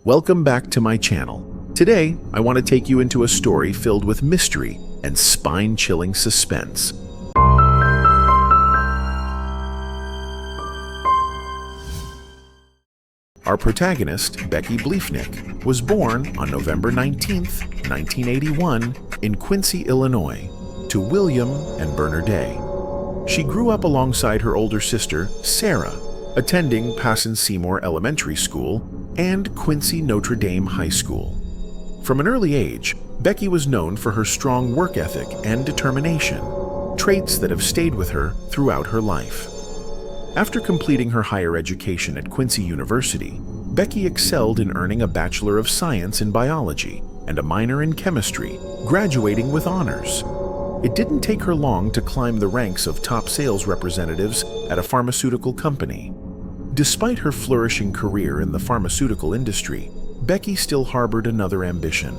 Welcome back to my channel. Today, I want to take you into a story filled with mystery and spine-chilling suspense. Our protagonist, Becky Bliefnick, was born on November 19, 1981, in Quincy, Illinois, to William and Berner Day. She grew up alongside her older sister, Sarah, attending Passon Seymour Elementary School and Quincy Notre Dame High School. From an early age, Becky was known for her strong work ethic and determination, traits that have stayed with her throughout her life. After completing her higher education at Quincy University, Becky excelled in earning a Bachelor of Science in Biology and a minor in Chemistry, graduating with honors. It didn't take her long to climb the ranks of top sales representatives at a pharmaceutical company. Despite her flourishing career in the pharmaceutical industry, Becky still harbored another ambition: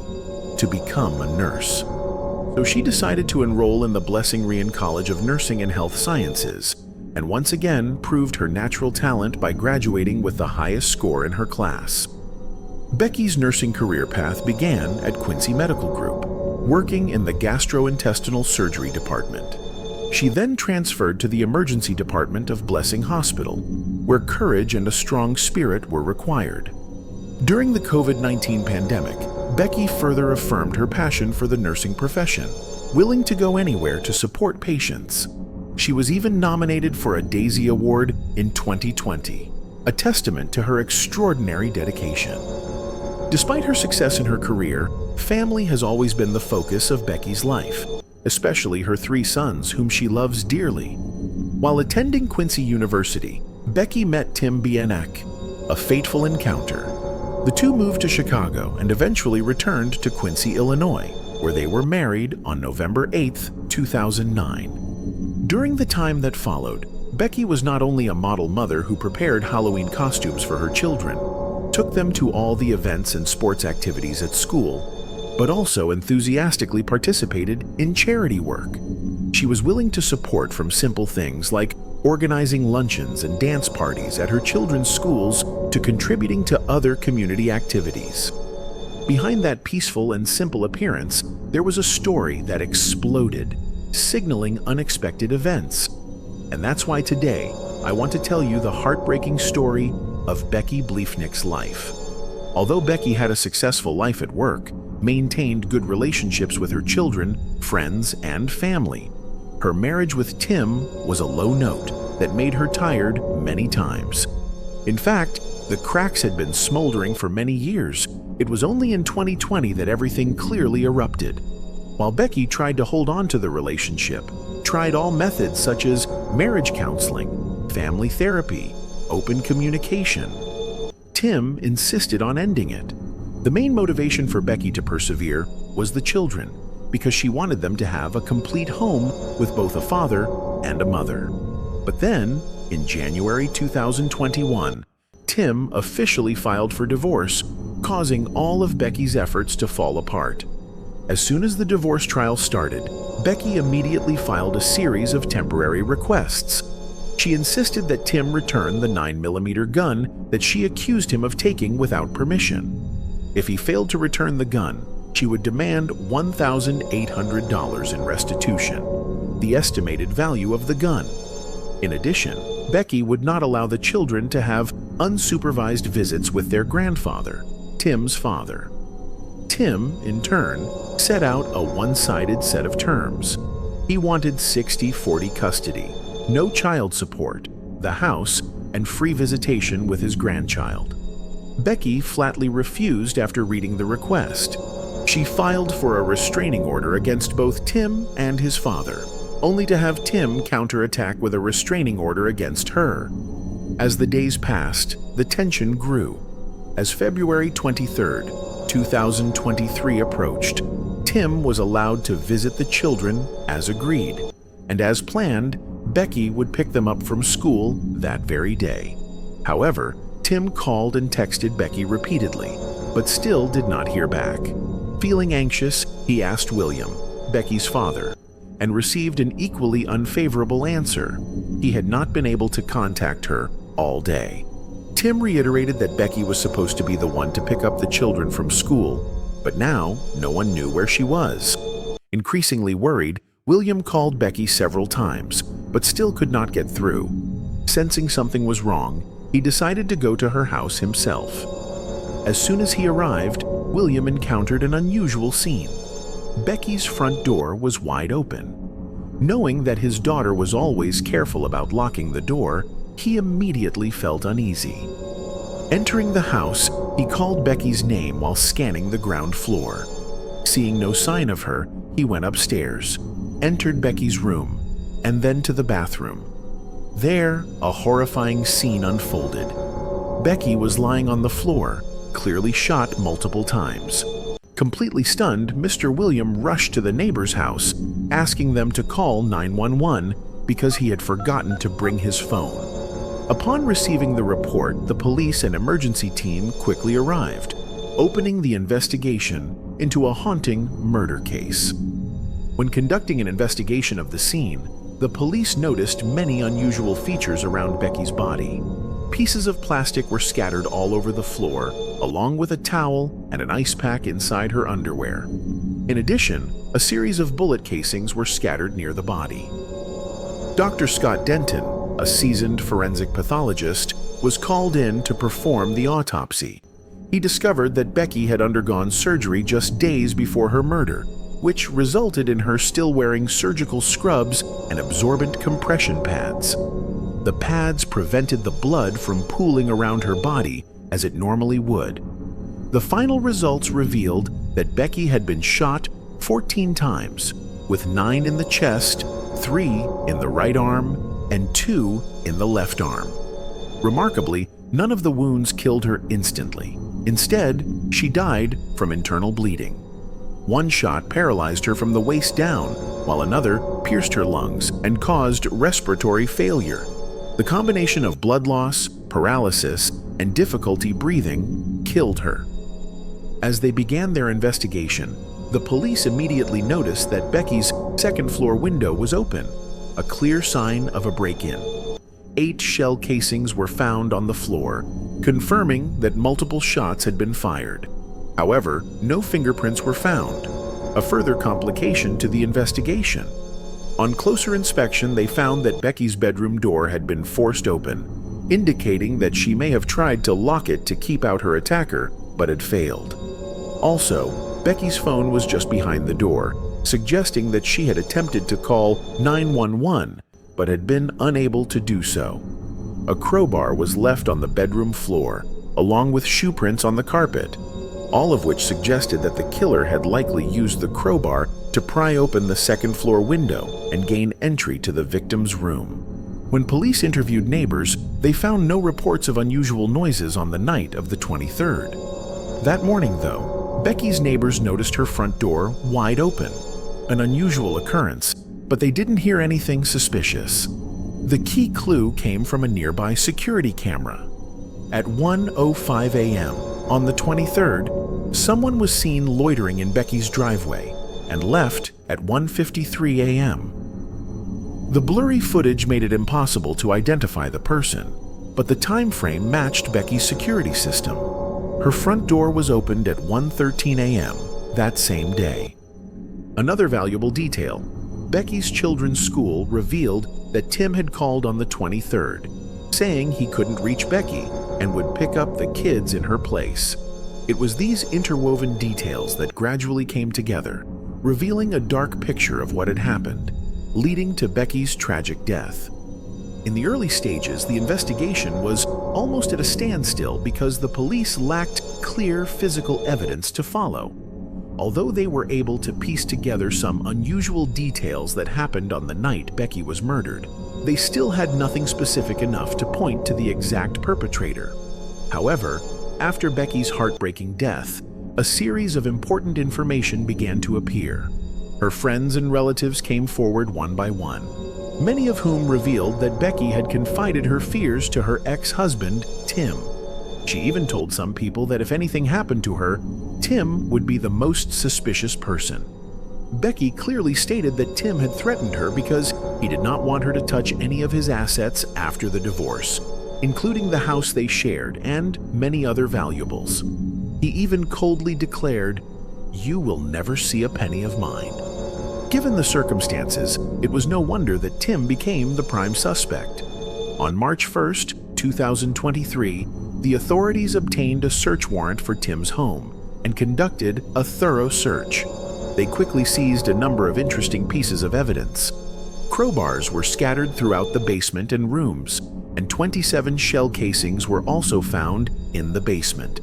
to become a nurse. So she decided to enroll in the Blessing Rian College of Nursing and Health Sciences, and once again proved her natural talent by graduating with the highest score in her class. Becky's nursing career path began at Quincy Medical Group, working in the gastrointestinal surgery department. She then transferred to the emergency department of Blessing Hospital, where courage and a strong spirit were required. During the COVID-19 pandemic, Becky further affirmed her passion for the nursing profession, willing to go anywhere to support patients. She was even nominated for a Daisy Award in 2020, a testament to her extraordinary dedication. Despite her success in her career, family has always been the focus of Becky's life, especially her 3 sons, whom she loves dearly. While attending Quincy University, Becky met Tim Bieniek, a fateful encounter. The two moved to Chicago and eventually returned to Quincy, Illinois, where they were married on November 8, 2009. During the time that followed, Becky was not only a model mother who prepared Halloween costumes for her children, took them to all the events and sports activities at school, but also enthusiastically participated in charity work. She was willing to support from simple things like organizing luncheons and dance parties at her children's schools to contributing to other community activities. Behind that peaceful and simple appearance, there was a story that exploded, signaling unexpected events. And that's why today, I want to tell you the heartbreaking story of Becky Bliefnick's life. Although Becky had a successful life at work, maintained good relationships with her children, friends, and family, her marriage with Tim was a low note that made her tired many times. In fact, the cracks had been smoldering for many years. It was only in 2020 that everything clearly erupted. While Becky tried to hold on to the relationship, tried all methods such as marriage counseling, family therapy, open communication, Tim insisted on ending it. The main motivation for Becky to persevere was the children, because she wanted them to have a complete home with both a father and a mother. But then, in January 2021, Tim officially filed for divorce, causing all of Becky's efforts to fall apart. As soon as the divorce trial started, Becky immediately filed a series of temporary requests. She insisted that Tim return the 9mm gun that she accused him of taking without permission. If he failed to return the gun, she would demand $1,800 in restitution, the estimated value of the gun. In addition, Becky would not allow the children to have unsupervised visits with their grandfather, Tim's father. Tim, in turn, set out a one-sided set of terms. He wanted 60-40 custody, no child support, the house, and free visitation with his grandchild. Becky flatly refused after reading the request. She filed for a restraining order against both Tim and his father, only to have Tim counterattack with a restraining order against her. As the days passed, the tension grew. As February 23, 2023 approached, Tim was allowed to visit the children as agreed, and as planned, Becky would pick them up from school that very day. However, Tim called and texted Becky repeatedly, but still did not hear back. Feeling anxious, he asked William, Becky's father, and received an equally unfavorable answer. He had not been able to contact her all day. Tim reiterated that Becky was supposed to be the one to pick up the children from school, but now no one knew where she was. Increasingly worried, William called Becky several times, but still could not get through. Sensing something was wrong, he decided to go to her house himself. As soon as he arrived, William encountered an unusual scene. Becky's front door was wide open. Knowing that his daughter was always careful about locking the door, he immediately felt uneasy. Entering the house, he called Becky's name while scanning the ground floor. Seeing no sign of her, he went upstairs, entered Becky's room, and then to the bathroom. There, a horrifying scene unfolded. Becky was lying on the floor, clearly shot multiple times. Completely stunned, Mr. William rushed to the neighbor's house, asking them to call 911 because he had forgotten to bring his phone. Upon receiving the report, the police and emergency team quickly arrived, opening the investigation into a haunting murder case. When conducting an investigation of the scene, the police noticed many unusual features around Becky's body. Pieces of plastic were scattered all over the floor, along with a towel and an ice pack inside her underwear. In addition, a series of bullet casings were scattered near the body. Dr. Scott Denton, a seasoned forensic pathologist, was called in to perform the autopsy. He discovered that Becky had undergone surgery just days before her murder, which resulted in her still wearing surgical scrubs and absorbent compression pads. The pads prevented the blood from pooling around her body as it normally would. The final results revealed that Becky had been shot 14 times, with 9 in the chest, 3 in the right arm, and 2 in the left arm. Remarkably, none of the wounds killed her instantly. Instead, she died from internal bleeding. One shot paralyzed her from the waist down, while another pierced her lungs and caused respiratory failure. The combination of blood loss, paralysis, and difficulty breathing killed her. As they began their investigation, the police immediately noticed that Becky's second-floor window was open, a clear sign of a break-in. 8 shell casings were found on the floor, confirming that multiple shots had been fired. However, no fingerprints were found, a further complication to the investigation. On closer inspection, they found that Becky's bedroom door had been forced open, indicating that she may have tried to lock it to keep out her attacker, but had failed. Also, Becky's phone was just behind the door, suggesting that she had attempted to call 911, but had been unable to do so. A crowbar was left on the bedroom floor, along with shoe prints on the carpet, all of which suggested that the killer had likely used the crowbar to pry open the second-floor window and gain entry to the victim's room. When police interviewed neighbors, they found no reports of unusual noises on the night of the 23rd. That morning, though, Becky's neighbors noticed her front door wide open, an unusual occurrence, but they didn't hear anything suspicious. The key clue came from a nearby security camera. At 1:05 a.m. on the 23rd, someone was seen loitering in Becky's driveway and left at 1:53 a.m. The blurry footage made it impossible to identify the person, but the time frame matched Becky's security system. Her front door was opened at 1:13 a.m. that same day. Another valuable detail: Becky's children's school revealed that Tim had called on the 23rd, saying he couldn't reach Becky and would pick up the kids in her place. It was these interwoven details that gradually came together, revealing a dark picture of what had happened, leading to Becky's tragic death. In the early stages, the investigation was almost at a standstill because the police lacked clear physical evidence to follow. Although they were able to piece together some unusual details that happened on the night Becky was murdered, they still had nothing specific enough to point to the exact perpetrator. However, after Becky's heartbreaking death, a series of important information began to appear. Her friends and relatives came forward one by one, many of whom revealed that Becky had confided her fears to her ex-husband, Tim. She even told some people that if anything happened to her, Tim would be the most suspicious person. Becky clearly stated that Tim had threatened her because he did not want her to touch any of his assets after the divorce. including the house they shared and many other valuables. He even coldly declared, "You will never see a penny of mine." Given the circumstances, it was no wonder that Tim became the prime suspect. On March 1st, 2023, the authorities obtained a search warrant for Tim's home and conducted a thorough search. They quickly seized a number of interesting pieces of evidence. Crowbars were scattered throughout the basement and rooms, and 27 shell casings were also found in the basement,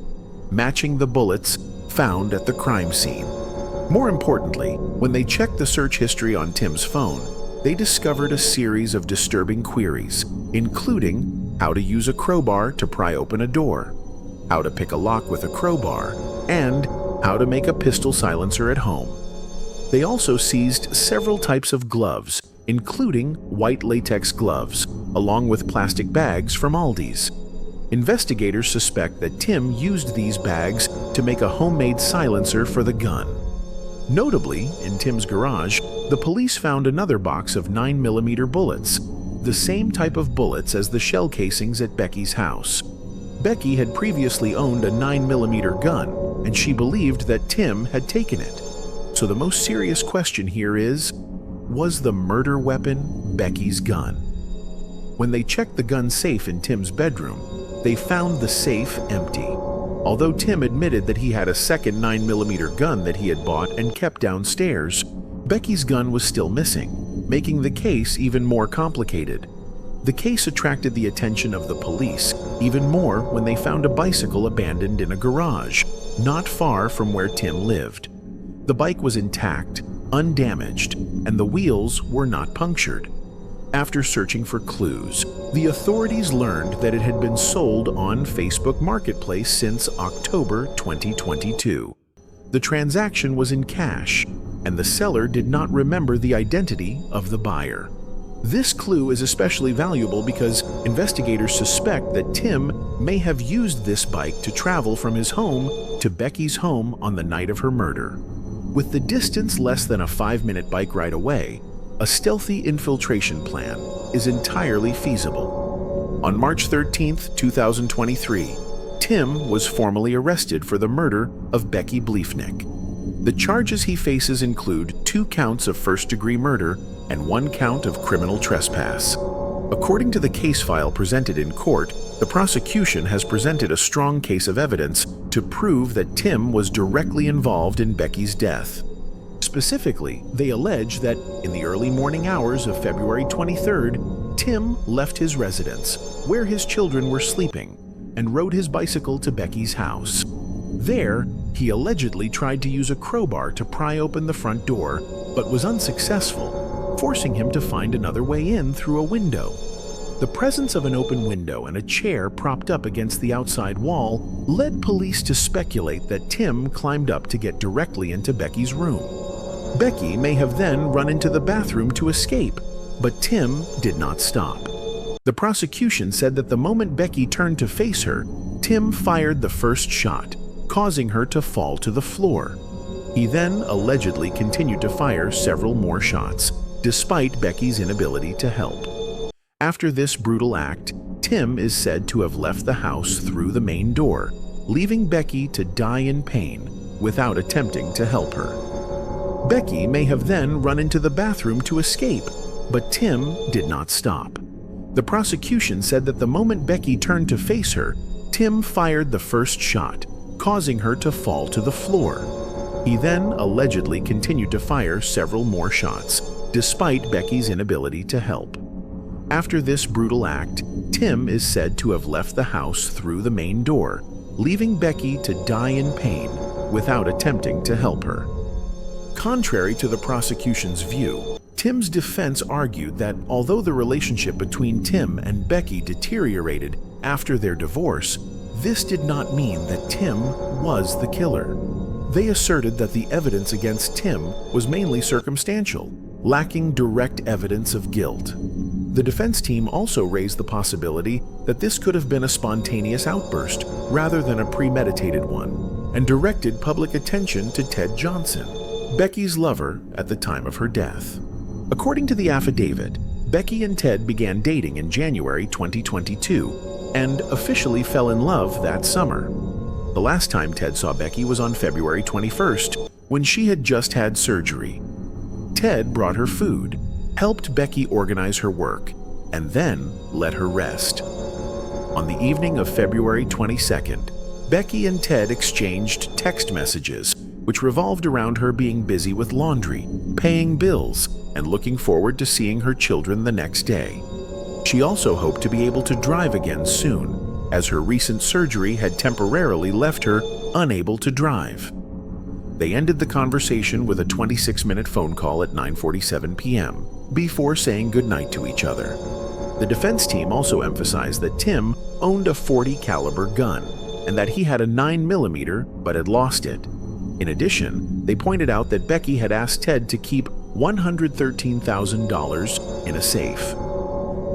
matching the bullets found at the crime scene. More importantly, when they checked the search history on Tim's phone, they discovered a series of disturbing queries, including how to use a crowbar to pry open a door, how to pick a lock with a crowbar, and how to make a pistol silencer at home. They also seized several types of gloves, including white latex gloves, along with plastic bags from Aldi's. Investigators suspect that Tim used these bags to make a homemade silencer for the gun. Notably, in Tim's garage, the police found another box of 9mm bullets, the same type of bullets as the shell casings at Becky's house. Becky had previously owned a 9mm gun, and she believed that Tim had taken it. So the most serious question here is, was the murder weapon Becky's gun? When they checked the gun safe in Tim's bedroom, they found the safe empty. Although Tim admitted that he had a second 9mm gun that he had bought and kept downstairs, Becky's gun was still missing, making the case even more complicated. The case attracted the attention of the police even more when they found a bicycle abandoned in a garage, not far from where Tim lived. The bike was intact, undamaged, and the wheels were not punctured. After searching for clues, the authorities learned that it had been sold on Facebook Marketplace since October 2022. The transaction was in cash, and the seller did not remember the identity of the buyer. This clue is especially valuable because investigators suspect that Tim may have used this bike to travel from his home to Becky's home on the night of her murder. With the distance less than a 5-minute bike ride away, a stealthy infiltration plan is entirely feasible. On March 13, 2023, Tim was formally arrested for the murder of Becky Bliefnick. The charges he faces include 2 counts of first-degree murder and 1 count of criminal trespass. According to the case file presented in court, the prosecution has presented a strong case of evidence to prove that Tim was directly involved in Becky's death. Specifically, they allege that in the early morning hours of February 23rd, Tim left his residence, where his children were sleeping, and rode his bicycle to Becky's house. There, he allegedly tried to use a crowbar to pry open the front door, but was unsuccessful, forcing him to find another way in through a window. The presence of an open window and a chair propped up against the outside wall led police to speculate that Tim climbed up to get directly into Becky's room. Becky may have then run into the bathroom to escape, but Tim did not stop. The prosecution said that the moment Becky turned to face her, Tim fired the first shot, causing her to fall to the floor. He then allegedly continued to fire several more shots, despite Becky's inability to help. After this brutal act, Tim is said to have left the house through the main door, leaving Becky to die in pain without attempting to help her. Becky may have then run into the bathroom to escape, but Tim did not stop. The prosecution said that the moment Becky turned to face her, Tim fired the first shot, causing her to fall to the floor. He then allegedly continued to fire several more shots, despite Becky's inability to help. After this brutal act, Tim is said to have left the house through the main door, leaving Becky to die in pain without attempting to help her. Contrary to the prosecution's view, Tim's defense argued that although the relationship between Tim and Becky deteriorated after their divorce, this did not mean that Tim was the killer. They asserted that the evidence against Tim was mainly circumstantial, lacking direct evidence of guilt. The defense team also raised the possibility that this could have been a spontaneous outburst rather than a premeditated one, and directed public attention to Ted Johnson, Becky's lover at the time of her death. According to the affidavit, Becky and Ted began dating in January 2022 and officially fell in love that summer. The last time Ted saw Becky was on February 21st, when she had just had surgery. Ted brought her food, helped Becky organize her work, and then let her rest. On the evening of February 22nd, Becky and Ted exchanged text messages, which revolved around her being busy with laundry, paying bills, and looking forward to seeing her children the next day. She also hoped to be able to drive again soon, as her recent surgery had temporarily left her unable to drive. They ended the conversation with a 26-minute phone call at 9:47 p.m. before saying goodnight to each other. The defense team also emphasized that Tim owned a .40 caliber gun and that he had a 9mm but had lost it. In addition, they pointed out that Becky had asked Ted to keep $113,000 in a safe.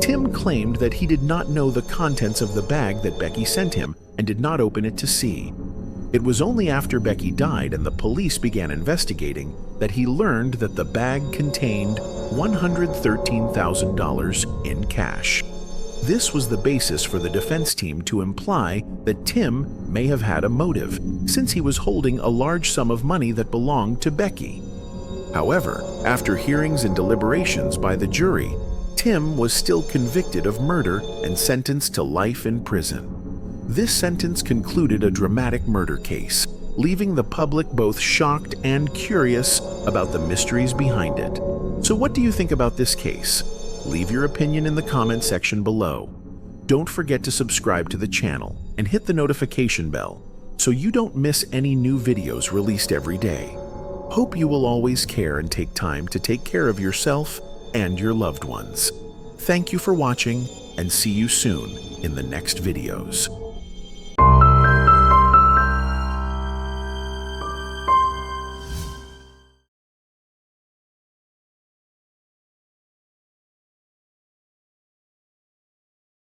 Tim claimed that he did not know the contents of the bag that Becky sent him and did not open it to see. It was only after Becky died and the police began investigating that he learned that the bag contained $113,000 in cash. This was the basis for the defense team to imply that Tim may have had a motive, since he was holding a large sum of money that belonged to Becky. However, after hearings and deliberations by the jury, Tim was still convicted of murder and sentenced to life in prison. This sentence concluded a dramatic murder case, leaving the public both shocked and curious about the mysteries behind it. So what do you think about this case? Leave your opinion in the comment section below. Don't forget to subscribe to the channel and hit the notification bell so you don't miss any new videos released every day. Hope you will always care and take time to take care of yourself and your loved ones. Thank you for watching, and see you soon in the next videos.